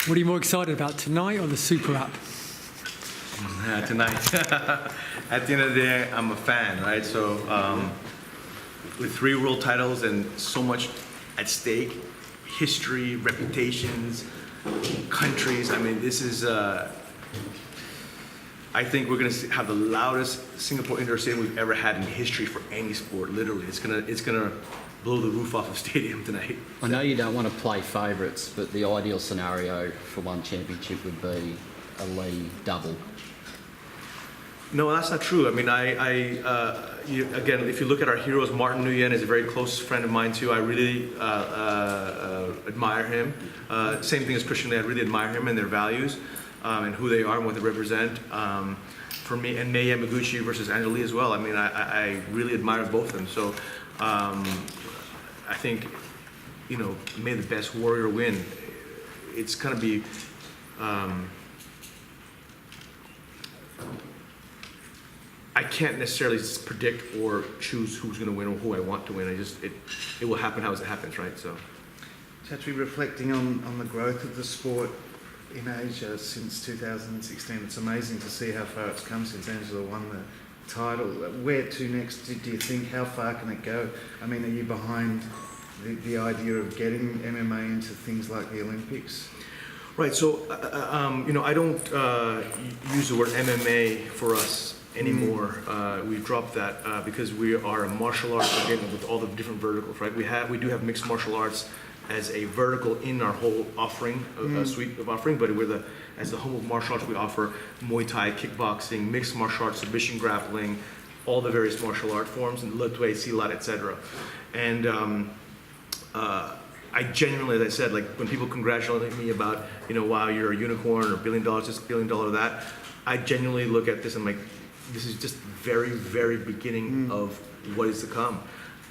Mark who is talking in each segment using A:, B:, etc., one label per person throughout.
A: What are you more excited about, tonight or the Super App?
B: Tonight. At the end of the day, I'm a fan, right? So with 3 world titles and so much at stake, history, reputations, countries, I mean, this is, I think we're going to have the loudest Singapore indoor stadium we've ever had in history for any sport, literally. It's gonna blow the roof off the stadium tonight.
C: I know you don't want to play favourites, but the ideal scenario for one championship would be a Lee double.
B: No, that's not true. I mean, again, if you look at our heroes, Martin Nguyen is a very close friend of mine too. I really admire him. Same thing as Christian Lee. I really admire him and their values and who they are and what they represent. For me, and Mei Yamaguchi versus Angela Lee as well. I mean, I really admire both of them. So I think, may the best warrior win. It's going to be. I can't necessarily predict or choose who's going to win or who I want to win. It will happen how it happens, right? So,
D: Chatri, reflecting on the growth of the sport in Asia since 2016, it's amazing to see how far it's come since Angela won the title. Where to next, do you think? How far can it go? I mean, are you behind the idea of getting MMA into things like the Olympics?
B: Right. So, I don't use the word MMA for us anymore. We dropped that because we are a martial arts again with all the different verticals, right? We do have mixed martial arts as a vertical in our whole offering, suite of offering, but as the home of martial arts, we offer Muay Thai, kickboxing, mixed martial arts, submission grappling, all the various martial art forms, and Le Tuay, Silat, etc. And I genuinely, as I said, like when people congratulate me about, wow, you're a unicorn or $1 billion this, $1 billion that, I genuinely look at this and I'm like, this is just very, very beginning of what is to come.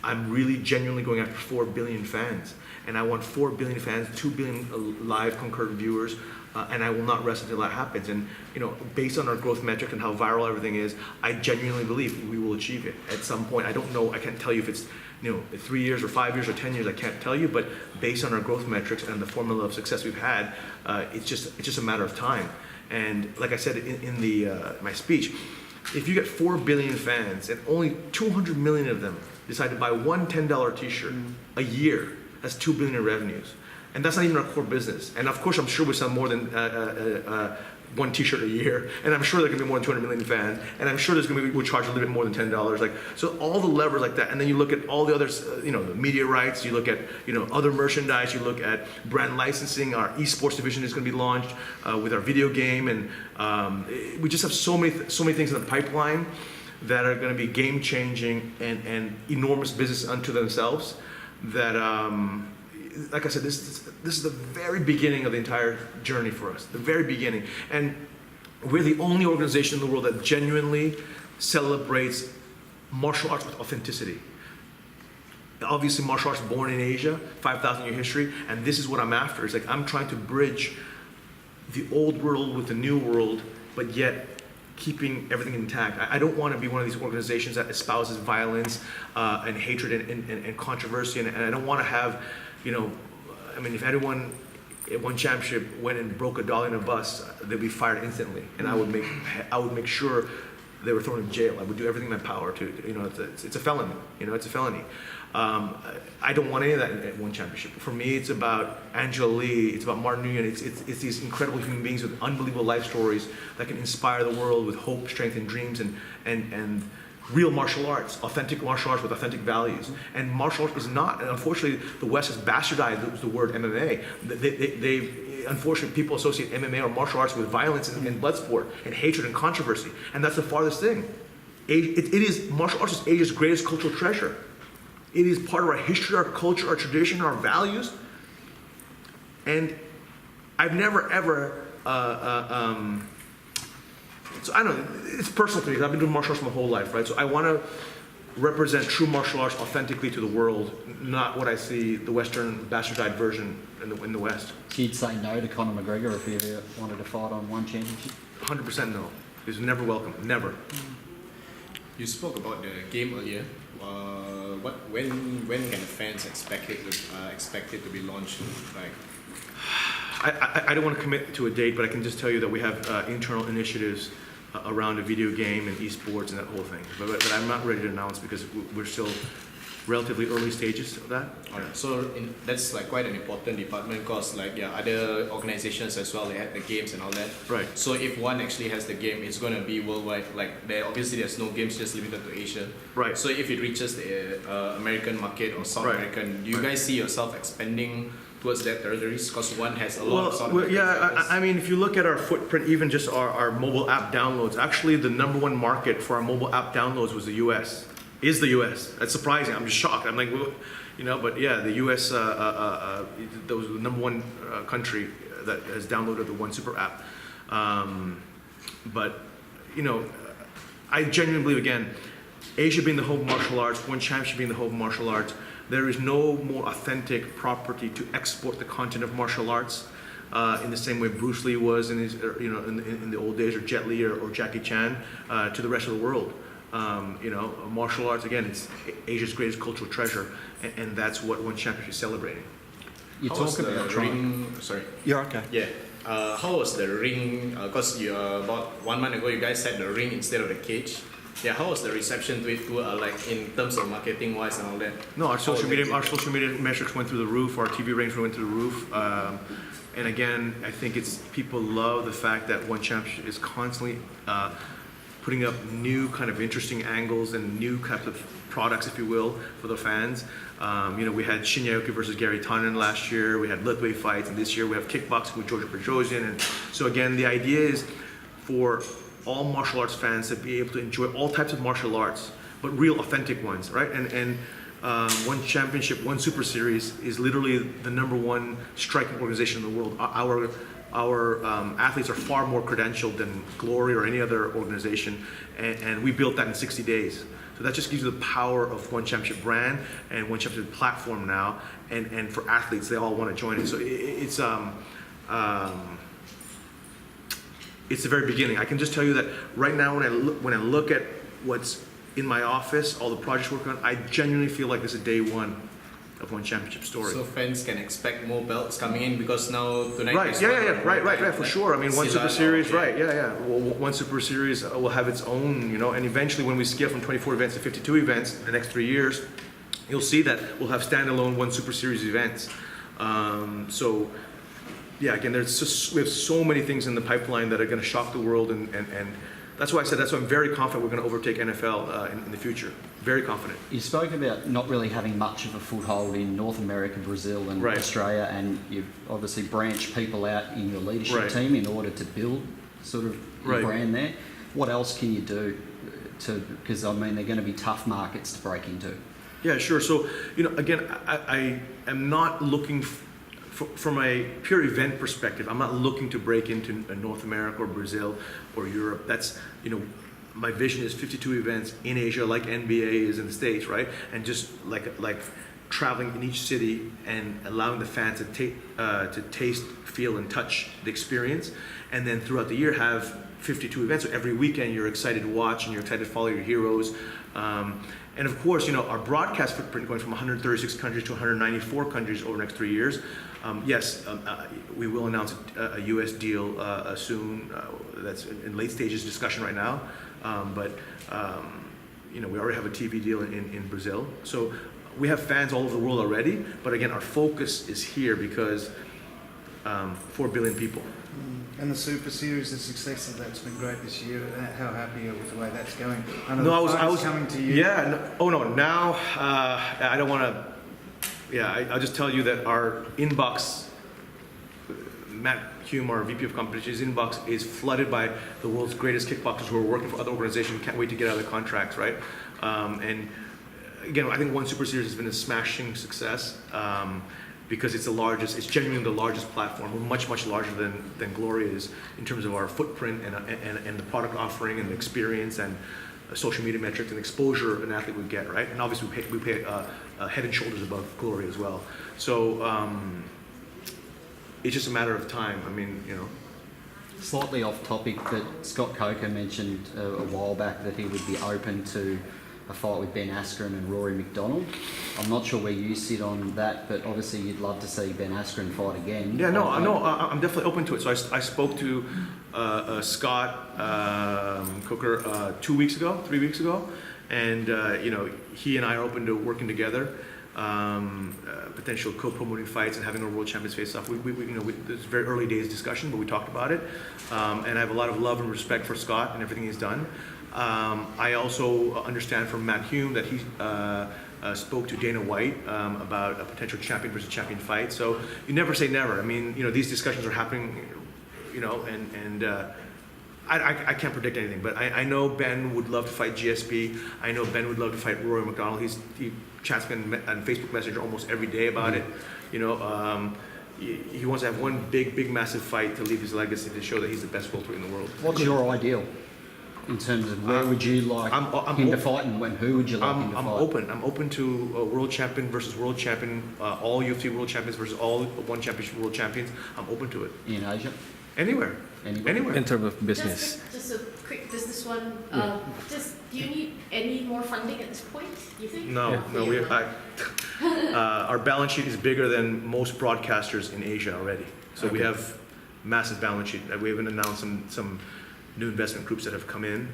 B: I'm really genuinely going after 4 billion fans. And I want 4 billion fans, 2 billion live concurrent viewers, and I will not rest until that happens. And based on our growth metric and how viral everything is, I genuinely believe we will achieve it at some point. I don't know, I can't tell you if it's 3 years or 5 years or 10 years, I can't tell you, but based on our growth metrics and the formula of success we've had, it's just a matter of time. And like I said in my speech, if you get 4 billion fans and only 200 million of them decide to buy one $10 t-shirt a year, that's 2 billion in revenues. And that's not even our core business. And of course, I'm sure we sell more than one t-shirt a year. And I'm sure there can be more than 200 million fans. And I'm sure there's going to be, we'll charge a little bit more than $10. So all the levers like that. And then you look at all the others, the media rights, you look at, other merchandise, you look at brand licensing. Our esports division is going to be launched with our video game. And we just have so many things in the pipeline that are going to be game changing and enormous business unto themselves that, like I said, this is the very beginning of the entire journey for us, the very beginning. And we're the only organization in the world that genuinely celebrates martial arts with authenticity. Obviously, martial arts born in Asia, 5,000-year history, and this is what I'm after. It's like I'm trying to bridge the old world with the new world, but yet keeping everything intact. I don't want to be one of these organizations that espouses violence and hatred and controversy, and I don't want to have, if anyone at one championship went and broke a dollar in a bus, they'd be fired instantly, and I would make sure they were thrown in jail. I would do everything in my power to, it's a felony, it's a felony. I don't want any of that at one championship. For me, it's about Angela Lee, it's about Martin Nguyen, it's these incredible human beings with unbelievable life stories that can inspire the world with hope, strength, and dreams, and real martial arts, authentic martial arts with authentic values. And martial arts is not, and unfortunately, the West has bastardized the word MMA. Unfortunately, people associate MMA or martial arts with violence and blood sport and hatred and controversy, and that's the farthest thing. Martial arts is Asia's greatest cultural treasure. It is part of our history, our culture, our tradition, our values. And I've never ever, so I don't know, it's personal to me because I've been doing martial arts my whole life, right? So I want to represent true martial arts authentically to the world, not what I see the Western bastardized version in the West.
C: So you'd say no to Conor McGregor if he ever wanted to fight on one championship?
B: 100% no. He's never welcome, never.
E: You spoke about the game earlier. When can the fans expect it to be launched?
B: I don't want to commit to a date, but I can just tell you that we have internal initiatives around a video game and esports and that whole thing. But I'm not ready to announce because we're still relatively early stages of that.
E: Alright, so that's like quite an important department because like other organizations as well, they have the games and all that.
B: Right.
E: So if one actually has the game, it's going to be worldwide. Like obviously there's no games just limited to Asia.
B: Right.
E: So if it reaches the American market or South
B: Right.
E: American, do you guys see yourself expanding towards that territories? Because one has a lot
B: Well,
E: of South
B: well,
E: American
B: yeah,
E: fighters.
B: I mean, if you look at our footprint, even just our mobile app downloads, actually the number one market for our mobile app downloads was the US. Is the US. That's surprising. I'm just shocked. I'm like, well, but yeah, the US that was the number one country that has downloaded the One Super app. But I genuinely believe, again, Asia being the home of martial arts, One Championship being the home of martial arts, there is no more authentic property to export the content of martial arts in the same way Bruce Lee was in his, in the old days, or Jet Li or Jackie Chan to the rest of the world. Martial arts, again, it's Asia's greatest cultural treasure, and that's what One Championship is celebrating.
C: You
E: How
C: talk
E: was the
C: about
E: ring? Sorry.
C: You're okay.
E: Yeah. How was the ring? Because about 1 month ago, you guys had the ring instead of the cage. Yeah. How was the reception to it? Like in terms of marketing wise and all that.
B: No, our social
E: How was
B: media
E: it?
B: metrics went through the roof. Our TV ratings went through the roof. And again, I think it's people love the fact that One Championship is constantly putting up new kind of interesting angles and new types of products, if you will, for the fans. We had Shinyaoki versus Gary Tonnen last year. We had lightweight fights, and this year we have kickboxing with Georgia Petrosian. And so again, the idea is for all martial arts fans to be able to enjoy all types of martial arts, but real authentic ones, right? And One Championship, One Super Series is literally the number one striking organization in the world. Our athletes are far more credentialed than Glory or any other organization, and we built that in 60 days. So that just gives you the power of One Championship brand and One Championship platform now, and for athletes, they all want to join it. So it's the very beginning. I can just tell you that right now, when I look at what's in my office, all the projects we're working on, I genuinely feel like this is day one of One Championship story.
E: So fans can expect more belts coming in because now tonight.
B: Right,
E: is
B: right, for sure. I mean, One Super Series,
E: okay.
B: right, yeah. One Super Series will have its own, and eventually when we scale from 24 events to 52 events in the next 3 years, you'll see that we'll have standalone One Super Series events. So, yeah, again, we have so many things in the pipeline that are going to shock the world, and that's why I'm very confident we're going to overtake NFL in the future. Very confident.
C: You spoke about not really having much of a foothold in North America, Brazil and
B: Right.
C: Australia, and you've obviously branched people out in your leadership
B: Right.
C: team in order to build sort of your
B: Right.
C: brand there. What else can you do because they're going to be tough markets to break into?
B: Yeah, sure. So, again, I am not looking from a pure event perspective. I'm not looking to break into North America or Brazil or Europe. That's, my vision is 52 events in Asia, like NBA is in the States, right? And just like traveling in each city and allowing the fans to taste, feel, and touch the experience. And then throughout the year have 52 events. So every weekend you're excited to watch and you're excited to follow your heroes. And of course, our broadcast footprint going from 136 countries to 194 countries over the next 3 years. We will announce a U.S. deal soon. That's in late stages of discussion right now. We already have a TV deal in Brazil. So we have fans all over the world already. But again, our focus is here because 4 billion people.
D: And the Super Series, the success of that's been great this year. How happy are you with the way that's going? I know
B: I was
D: coming to you.
B: Yeah. Now I don't want to. Yeah, I'll just tell you that our inbox, Matt Hume, our VP of Competitions inbox, is flooded by the world's greatest kickboxers who are working for other organizations. Can't wait to get out of the contracts, right? And again, I think One Super Series has been a smashing success. Because it's genuinely the largest platform. We're much larger than Glory is in terms of our footprint and the product offering and the experience and social media metrics and exposure an athlete would get, right? And obviously we pay head and shoulders above Glory as well. So it's just a matter of time. I mean,
C: Slightly off topic, but Scott Coker mentioned a while back that he would be open to a fight with Ben Askren and Rory McDonald. I'm not sure where you sit on that, but obviously you'd love to see Ben Askren fight again.
B: Yeah, no, I'm definitely open to it. So I spoke to Scott Coker 3 weeks ago, and you know, he and I are open to working together. Potential co-promoting fights and having a world champions face off. It's very early days discussion, but we talked about it, and I have a lot of love and respect for Scott and everything he's done. I also understand from Matt Hume that he spoke to Dana White about a potential champion versus champion fight. So you never say never. I mean, you know, these discussions are happening, you know, and I can't predict anything, but I know Ben would love to fight GSP. I know Ben would love to fight Rory McDonald. He chats me on Facebook Messenger almost every day about it. You know, he wants to have one big, massive fight to leave his legacy to show that he's the best welterweight in the world.
C: What's your ideal in terms of where would you like him to fight, and who would you like him to fight?
B: I'm open to world champion versus world champion, all UFC world champions versus all one championship world champions. I'm open to it.
C: In Asia?
B: Anywhere.
C: Anywhere.
A: In terms of business.
F: Just a quick business one. Do you need any more funding at this point, you think?
B: No, our balance sheet is bigger than most broadcasters in Asia already. So we have massive balance sheet. We even announced some new investment groups that have come in.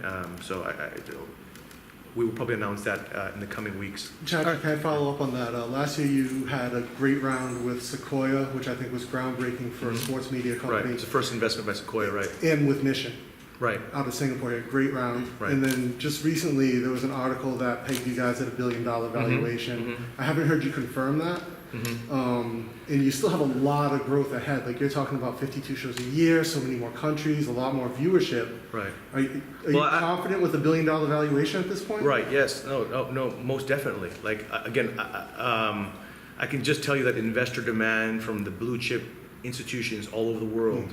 B: We will probably announce that in the coming weeks.
G: Chatri, can I follow up on that? Last year you had a great round with Sequoia, which I think was groundbreaking for a sports media company.
B: Right, it's the first investment by Sequoia, right?
G: And with Mission.
B: Right.
G: Out of Singapore, you had a great round.
B: Right.
G: And then just recently there was an article that pegged you guys at $1 billion valuation. I haven't heard you confirm that. And you still have a lot of growth ahead. Like you're talking about 52 shows a year, so many more countries, a lot more viewership.
B: Right.
G: Are you confident with $1 billion valuation at this point?
B: Right. Yes. No. Most definitely. Like again, I can just tell you that investor demand from the blue chip institutions all over the world,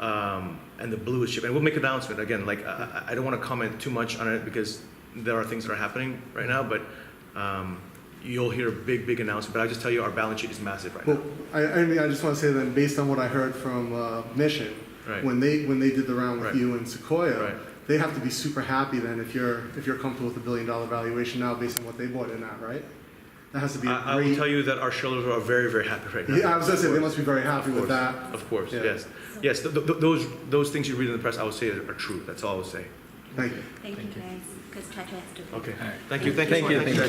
B: and the bluest chip, and we'll make an announcement again. Like I don't want to comment too much on it because there are things that are happening right now, but. You'll hear a big announcement, but I just tell you our balance sheet is massive right now.
G: I just want to say that based on what I heard from Mission,
B: Right.
G: when they did the round with
B: Right.
G: you and Sequoia,
B: Right.
G: they have to be super happy then if you're comfortable with $1 billion valuation now based on what they bought in at, right? That has to be
B: I will tell you that our shareholders are very happy right now.
G: Yeah, I was going to say they must be very happy with that.
B: Of course,
G: Yeah.
B: yes. Those things you read in the press, I would say are true. That's all I would say.
G: Thank you.
H: Thank you guys, because Chatri has to go.
B: Okay.
A: All right.
B: Thank you.
A: Thank you.
B: so much.